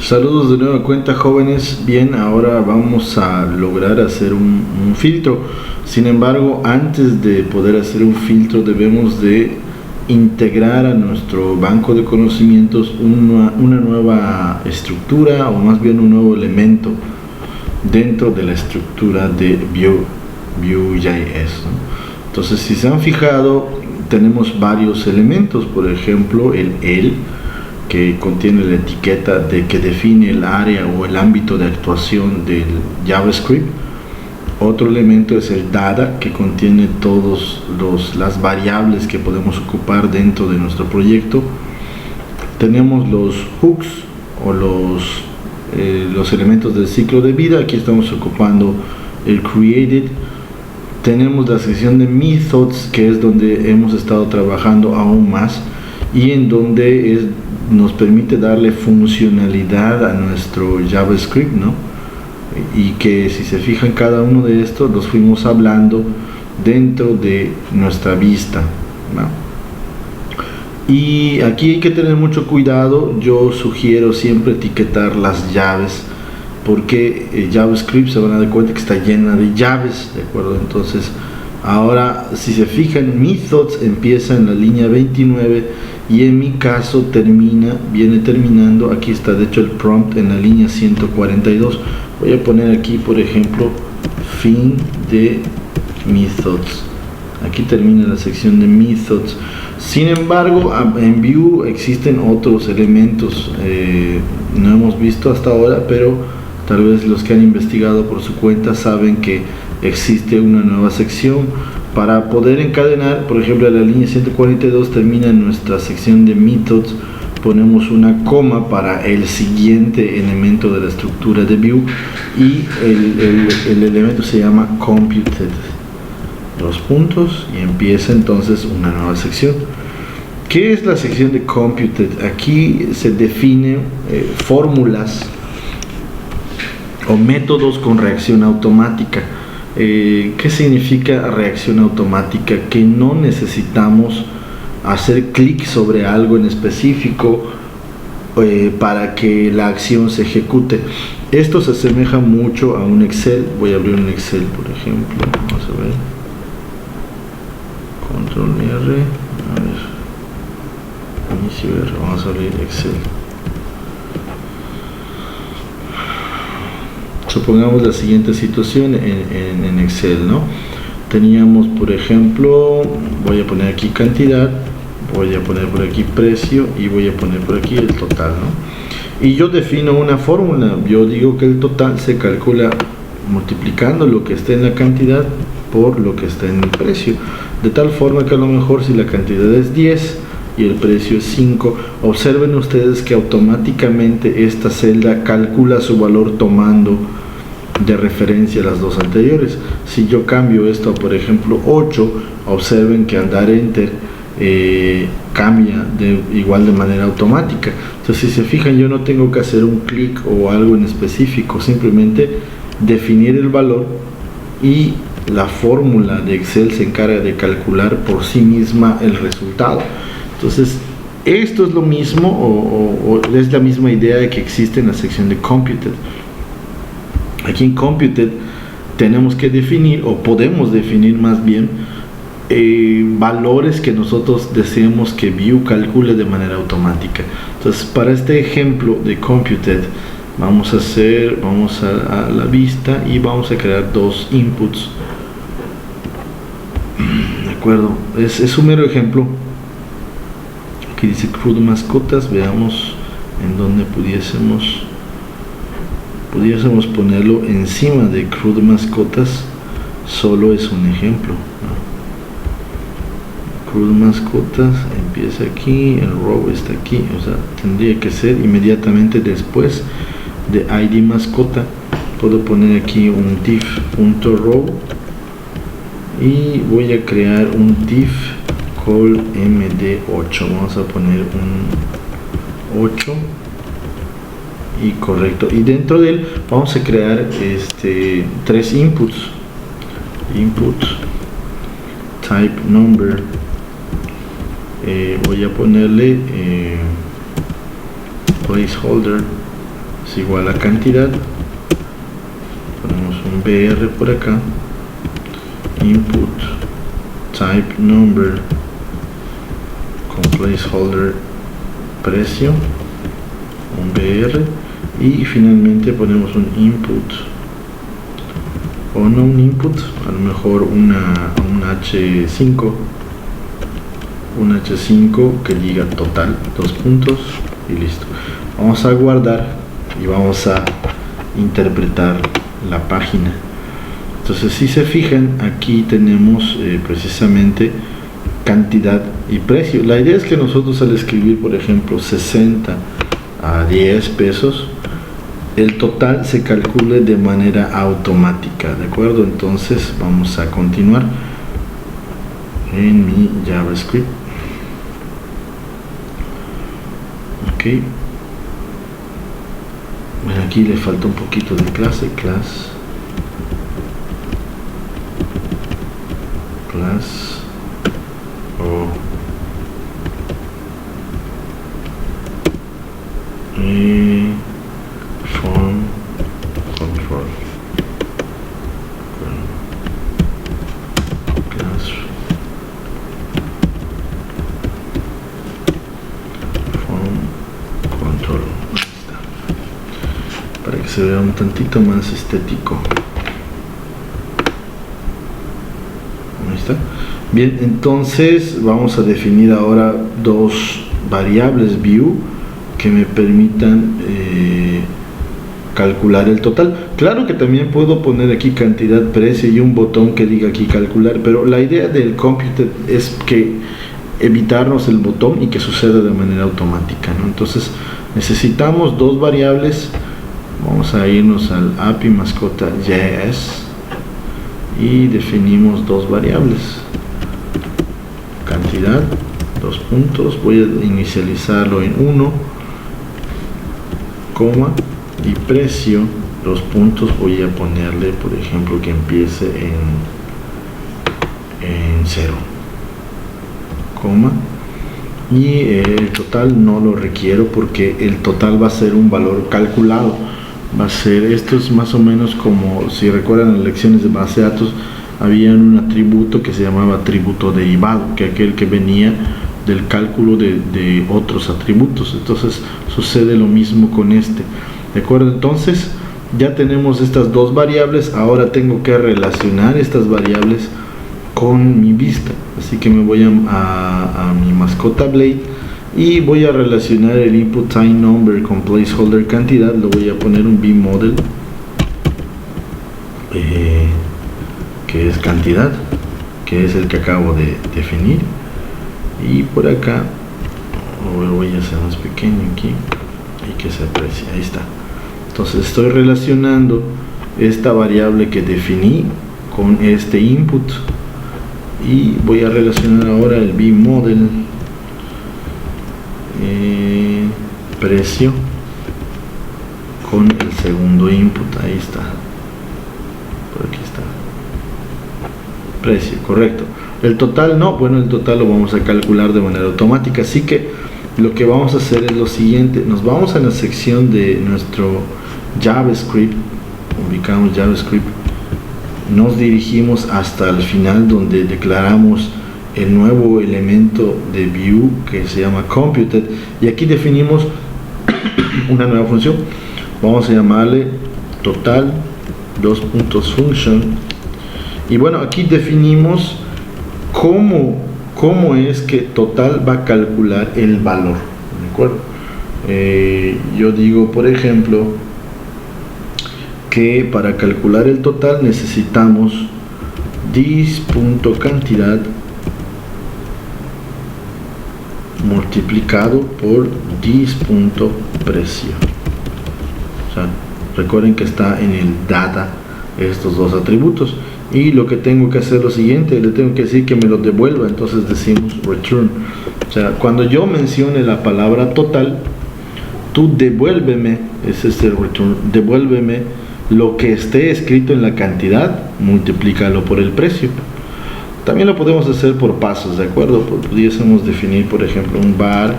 Saludos de nueva cuenta, jóvenes. Bien, ahora vamos a lograr hacer un filtro. Sin embargo, antes de poder hacer un filtro debemos de integrar a nuestro banco de conocimientos una nueva estructura, o más bien un nuevo elemento dentro de la estructura de Vue.js, ¿no? Entonces, si se han fijado, tenemos varios elementos. Por ejemplo, el que contiene la etiqueta de que define el área o el ámbito de actuación del JavaScript. Otro elemento es el data, que contiene todas las variables que podemos ocupar dentro de nuestro proyecto. Tenemos los hooks o los elementos del ciclo de vida. Aquí estamos ocupando el created. Tenemos la sección de methods, que es donde hemos estado trabajando aún más y en donde nos permite darle funcionalidad a nuestro JavaScript, ¿no? Y que, si se fijan, cada uno de estos los fuimos hablando dentro de nuestra vista, ¿no? Y aquí hay que tener mucho cuidado. Yo sugiero siempre etiquetar las llaves, porque JavaScript, se van a dar cuenta que está llena de llaves, ¿de acuerdo? Entonces, ahora, si se fijan, methods empieza en la línea 29 y en mi caso viene terminando, aquí está de hecho el prompt, en la línea 142. Voy a poner aquí, por ejemplo, fin de methods. Aquí termina la sección de methods. Sin embargo, en Vue existen otros elementos, no hemos visto hasta ahora, pero tal vez los que han investigado por su cuenta saben que existe una nueva sección para poder encadenar. Por ejemplo, en la línea 142 termina en nuestra sección de methods, ponemos una coma para el siguiente elemento de la estructura de Vue, y el elemento se llama computed, dos puntos, y empieza entonces una nueva sección. ¿Qué es la sección de computed? Aquí se define fórmulas o métodos con reacción automática. ¿Qué significa reacción automática? Que no necesitamos hacer clic sobre algo en específico para que la acción se ejecute. Esto se asemeja mucho a un Excel. Voy a abrir un Excel, por ejemplo. Vamos a ver. Control R. A ver. Inicio R. Vamos a abrir Excel. Supongamos la siguiente situación en Excel, ¿no? Teníamos, por ejemplo, voy a poner aquí cantidad, voy a poner por aquí precio y voy a poner por aquí el total, ¿no? Y yo defino una fórmula. Yo digo que el total se calcula multiplicando lo que esté en la cantidad por lo que está en el precio, de tal forma que a lo mejor, si la cantidad es 10 y el precio es 5, observen ustedes que automáticamente esta celda calcula su valor tomando de referencia las dos anteriores. Si yo cambio esto a, por ejemplo, 8, observen que al dar enter cambia igual de manera automática. Entonces, si se fijan, yo no tengo que hacer un clic o algo en específico, simplemente definir el valor y la fórmula de Excel se encarga de calcular por sí misma el resultado. Entonces, esto es lo mismo, o es la misma idea que existe en la sección de computed. Aquí en computed tenemos que definir, o podemos definir más bien, valores que nosotros deseemos que Vue calcule de manera automática. Entonces, para este ejemplo de computed, vamos a la vista y vamos a crear dos inputs. De acuerdo, es un mero ejemplo. Aquí dice CRUD mascotas. Veamos en donde pudiésemos ponerlo encima de CRUD mascotas. Solo es un ejemplo, ¿no? CRUD mascotas empieza aquí, el row está aquí, o sea, tendría que ser inmediatamente después de ID mascota. Puedo poner aquí un div.row y voy a crear un div call md8. Vamos a poner un 8 y correcto, y dentro de él vamos a crear tres inputs: input, type number, voy a ponerle placeholder es igual a cantidad, ponemos un BR por acá, input type number con placeholder precio, un BR, y finalmente ponemos un input, o no un input, a lo mejor un H5, que diga total, dos puntos, y listo. Vamos a guardar y vamos a interpretar la página. Entonces, si se fijan, aquí tenemos precisamente cantidad y precio. La idea es que nosotros, al escribir por ejemplo 60 a 10 pesos, el total se calcule de manera automática, ¿de acuerdo? Entonces vamos a continuar en mi JavaScript. Ok, bueno, aquí le falta un poquito de clase, class o form control, class form control, para que se vea un tantito más estético. Ahí está. Bien, entonces vamos a definir ahora dos variables view que me permitan calcular el total. Claro que también puedo poner aquí cantidad, precio y un botón que diga aquí calcular, pero la idea del computed es que evitarnos el botón y que suceda de manera automática, ¿no? Entonces necesitamos dos variables. Vamos a irnos al API mascota.js y definimos dos variables, cantidad, dos puntos, voy a inicializarlo en 1, coma, y precio, dos puntos, voy a ponerle por ejemplo que empiece en 0, coma, y el total no lo requiero porque el total va a ser un valor calculado. Va a ser, esto es más o menos como, si recuerdan las lecciones de base de datos, había un atributo que se llamaba atributo derivado, que aquel que venía del cálculo de otros atributos. Entonces sucede lo mismo con este, ¿de acuerdo? Entonces ya tenemos estas dos variables. Ahora tengo que relacionar estas variables con mi vista, así que me voy a mi mascota Blade y voy a relacionar el input time number con placeholder cantidad. Lo voy a poner un vModel que es cantidad, que es el que acabo de definir, y por acá lo voy a hacer más pequeño aquí y que se aprecie. Ahí está. Entonces estoy relacionando esta variable que definí con este input y voy a relacionar ahora el vModel precio con el segundo input. Ahí está, por aquí está, precio, correcto. El total no, bueno, el total lo vamos a calcular de manera automática, así que lo que vamos a hacer es lo siguiente. Nos vamos a la sección de nuestro JavaScript, ubicamos JavaScript, nos dirigimos hasta el final donde declaramos el nuevo elemento de view que se llama computed, y aquí definimos una nueva función. Vamos a llamarle total, dos puntos function, y bueno, aquí definimos cómo es que total va a calcular el valor, ¿de acuerdo? Yo digo por ejemplo que para calcular el total necesitamos this.cantidad multiplicado por this.precio. O sea, recuerden que está en el data estos dos atributos, y lo que tengo que hacer es lo siguiente, le tengo que decir que me lo devuelva. Entonces decimos return, o sea, cuando yo mencione la palabra total, tú devuélveme, ese es el return, devuélveme lo que esté escrito en la cantidad, multiplícalo por el precio. También lo podemos hacer por pasos, ¿de acuerdo? Pudiésemos definir por ejemplo un var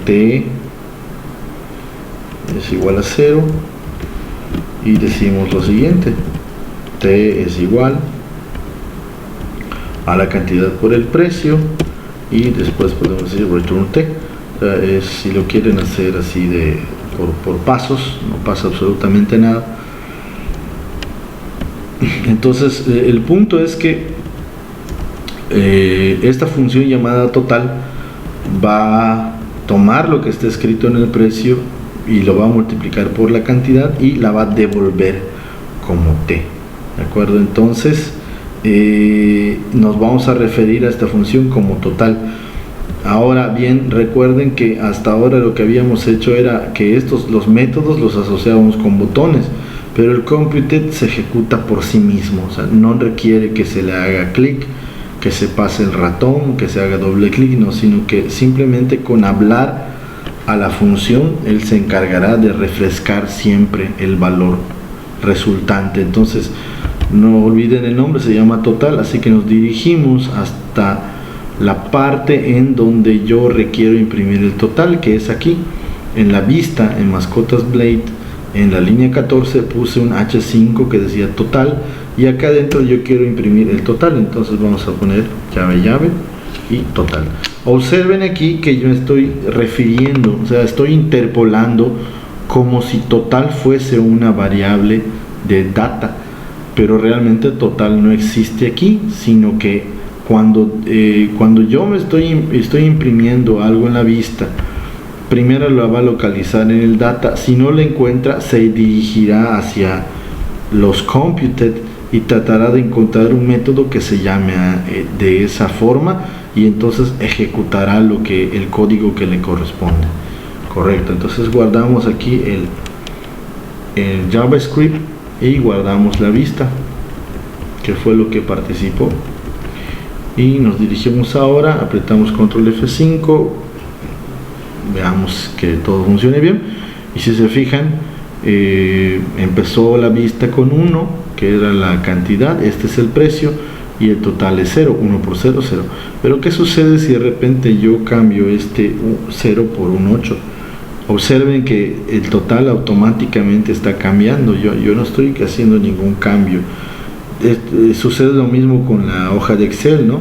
t es igual a 0 y decimos lo siguiente: T es igual a la cantidad por el precio, y después podemos decir return T. O sea, si lo quieren hacer así por pasos, no pasa absolutamente nada. Entonces el punto es que esta función llamada total va a tomar lo que está escrito en el precio y lo va a multiplicar por la cantidad y la va a devolver como T, ¿de acuerdo? Entonces nos vamos a referir a esta función como total. Ahora bien, recuerden que hasta ahora lo que habíamos hecho era que los métodos los asociábamos con botones, pero el computed se ejecuta por sí mismo, o sea, no requiere que se le haga clic, que se pase el ratón, que se haga doble clic, no, sino que simplemente con hablar a la función él se encargará de refrescar siempre el valor resultante. Entonces no olviden el nombre, se llama total, así que nos dirigimos hasta la parte en donde yo requiero imprimir el total, que es aquí en la vista, en mascotas Blade, en la línea 14 puse un H5 que decía total, y acá adentro yo quiero imprimir el total. Entonces vamos a poner llave y total. Observen aquí que yo estoy refiriendo, o sea, estoy interpolando como si total fuese una variable de data, pero realmente total no existe aquí, sino que cuando yo estoy imprimiendo algo en la vista, primero lo va a localizar en el data. Si no lo encuentra, se dirigirá hacia los computed y tratará de encontrar un método que se llame de esa forma, y entonces ejecutará el código que le corresponde. Correcto. Entonces guardamos aquí el JavaScript y guardamos la vista, que fue lo que participó, y nos dirigimos ahora, apretamos control F5, veamos que todo funcione bien, y si se fijan, empezó la vista con 1, que era la cantidad, este es el precio, y el total es 0, 1 por 0, 0. Pero ¿qué sucede si de repente yo cambio este 0 por un 8? Observen que el total automáticamente está cambiando, yo no estoy haciendo ningún cambio. Sucede lo mismo con la hoja de Excel, ¿no?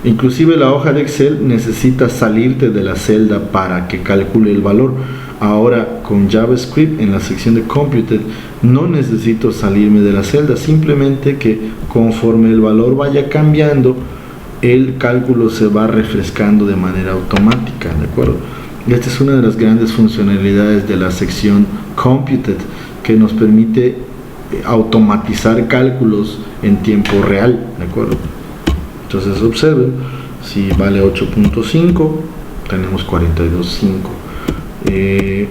Inclusive la hoja de Excel necesita salirte de la celda para que calcule el valor. Ahora con JavaScript en la sección de Computed no necesito salirme de la celda, simplemente que conforme el valor vaya cambiando, el cálculo se va refrescando de manera automática, ¿de acuerdo? Esta es una de las grandes funcionalidades de la sección Computed, que nos permite automatizar cálculos en tiempo real, ¿de acuerdo? Entonces observen, si vale 8.5, tenemos 42.5.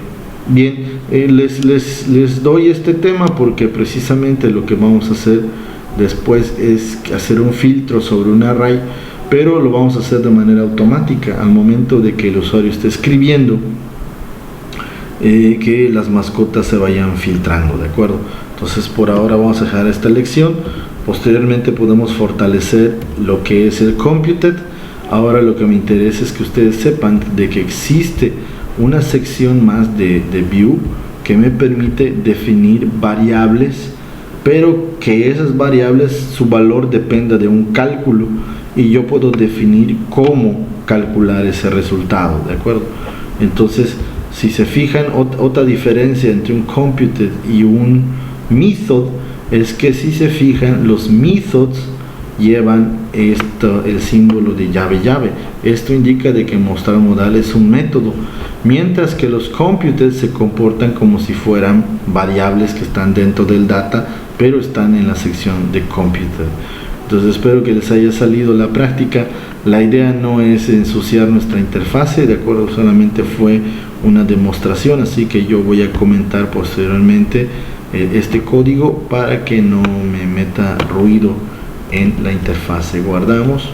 Bien, les doy este tema porque precisamente lo que vamos a hacer después es hacer un filtro sobre un array, pero lo vamos a hacer de manera automática al momento de que el usuario esté escribiendo, que las mascotas se vayan filtrando, ¿de acuerdo? Entonces por ahora vamos a dejar esta lección. Posteriormente podemos fortalecer lo que es el computed. Ahora lo que me interesa es que ustedes sepan de que existe una sección más de view que me permite definir variables, pero que esas variables, su valor dependa de un cálculo, y yo puedo definir cómo calcular ese resultado, ¿de acuerdo? Entonces, si se fijan, otra diferencia entre un computed y un method es que, si se fijan, los methods llevan el símbolo de llave. Esto indica de que mostrar modal es un método, mientras que los computed se comportan como si fueran variables que están dentro del data, pero están en la sección de computed. Entonces espero que les haya salido la práctica. La idea no es ensuciar nuestra interfase, de acuerdo, solamente fue una demostración, así que yo voy a comentar posteriormente este código para que no me meta ruido en la interfase. Guardamos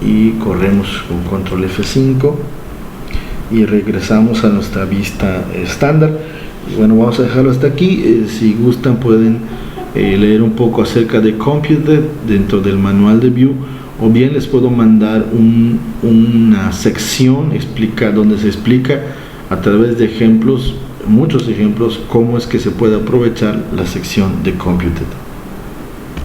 y corremos con control F5 y regresamos a nuestra vista estándar. Y bueno, vamos a dejarlo hasta aquí. Si gustan pueden leer un poco acerca de Computed dentro del manual de Vue, o bien les puedo mandar una sección donde se explica a través de ejemplos, muchos ejemplos, cómo es que se puede aprovechar la sección de Computed.